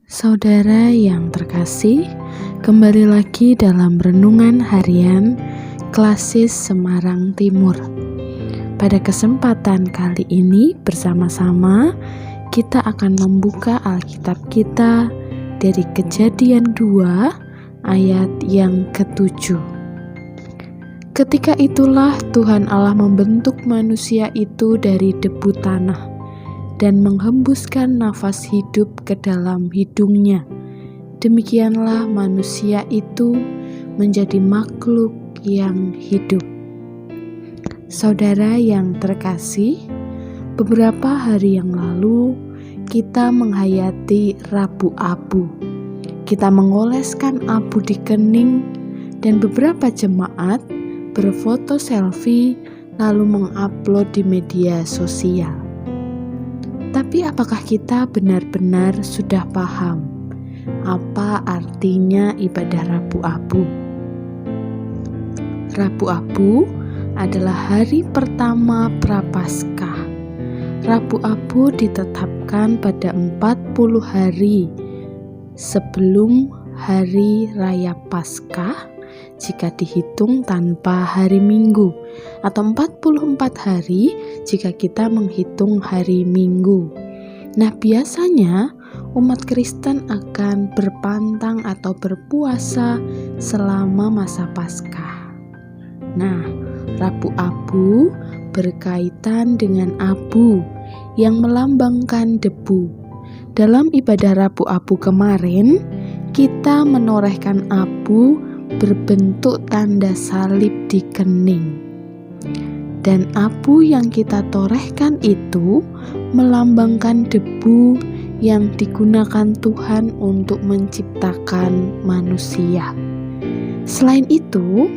Saudara yang terkasih, kembali lagi dalam renungan harian Klasis Semarang Timur. Pada kesempatan kali ini bersama-sama kita akan membuka Alkitab kita dari Kejadian 2 ayat yang ke-7. Ketika itulah Tuhan Allah membentuk manusia itu dari debu tanah dan menghembuskan nafas hidup ke dalam hidungnya. Demikianlah manusia itu menjadi makhluk yang hidup. Saudara yang terkasih, beberapa hari yang lalu kita menghayati Rabu Abu. Kita mengoleskan abu di kening dan beberapa jemaat berfoto selfie lalu mengupload di media sosial. Tapi apakah kita benar-benar sudah paham apa artinya ibadah Rabu Abu? Rabu Abu adalah hari pertama Prapaskah. Rabu Abu ditetapkan pada 40 hari sebelum hari raya Paskah jika dihitung tanpa hari Minggu, atau 44 hari jika kita menghitung hari Minggu. Nah, biasanya umat Kristen akan berpantang atau berpuasa selama masa Paskah. Nah, Rabu Abu berkaitan dengan abu yang melambangkan debu. Dalam ibadah Rabu Abu kemarin, kita menorehkan abu berbentuk tanda salib di kening. Dan abu yang kita torehkan itu melambangkan debu yang digunakan Tuhan untuk menciptakan manusia. Selain itu,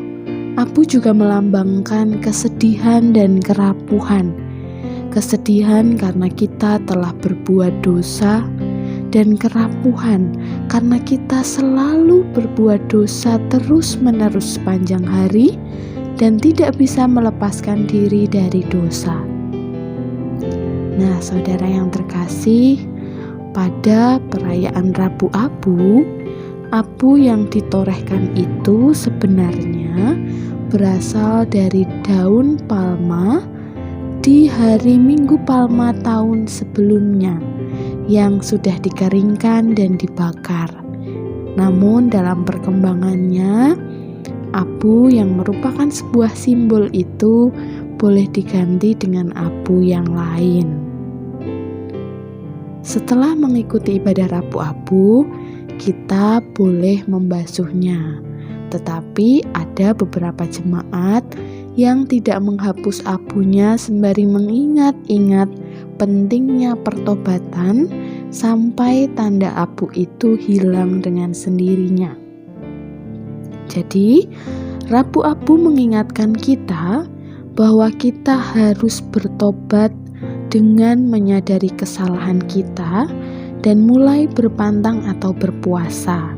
abu juga melambangkan kesedihan dan kerapuhan. Kesedihan karena kita telah berbuat dosa, dan kerapuhan karena kita selalu berbuat dosa terus-menerus sepanjang hari dan tidak bisa melepaskan diri dari dosa. Nah, saudara yang terkasih, pada perayaan Rabu Abu, abu yang ditorehkan itu sebenarnya berasal dari daun palma di hari Minggu Palma tahun sebelumnya yang sudah dikeringkan dan dibakar. Namun dalam perkembangannya, abu yang merupakan sebuah simbol itu boleh diganti dengan abu yang lain. Setelah mengikuti ibadah Rabu Abu, kita boleh membasuhnya. Tetapi ada beberapa jemaat yang tidak menghapus abunya sembari mengingat-ingat pentingnya pertobatan sampai tanda abu itu hilang dengan sendirinya. Jadi, Rabu Abu mengingatkan kita bahwa kita harus bertobat dengan menyadari kesalahan kita dan mulai berpantang atau berpuasa.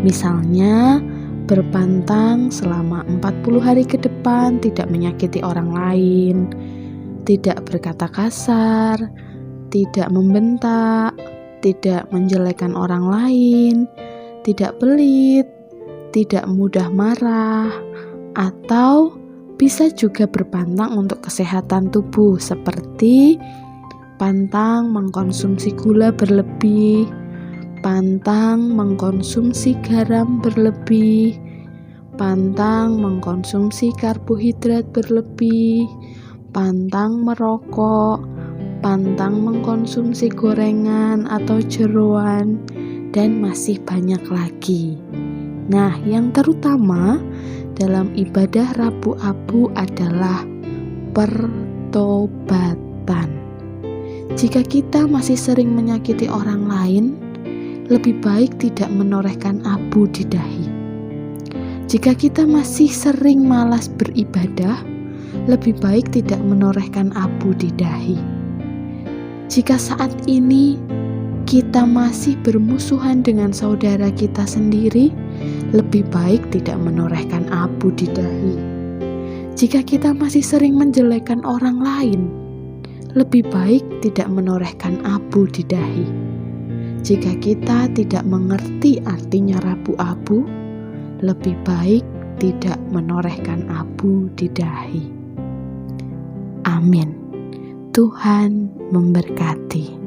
Misalnya, berpantang selama 40 hari ke depan tidak menyakiti orang lain, tidak berkata kasar, tidak membentak, tidak menjelekan orang lain, tidak pelit, tidak mudah marah, atau bisa juga berpantang untuk kesehatan tubuh seperti pantang mengkonsumsi gula berlebih, pantang mengkonsumsi garam berlebih, pantang mengkonsumsi karbohidrat berlebih, pantang merokok, pantang mengkonsumsi gorengan atau jeroan, dan masih banyak lagi. Nah, yang terutama dalam ibadah Rabu Abu adalah pertobatan. Jika kita masih sering menyakiti orang lain, lebih baik tidak menorehkan abu di dahi. Jika kita masih sering malas beribadah, lebih baik tidak menorehkan abu di dahi. Jika saat ini kita masih bermusuhan dengan saudara kita sendiri, lebih baik tidak menorehkan abu di dahi. Jika kita masih sering menjelekkan orang lain, lebih baik tidak menorehkan abu di dahi. Jika kita tidak mengerti artinya rabu-abu, lebih baik tidak menorehkan abu di dahi. Amin. Tuhan memberkati.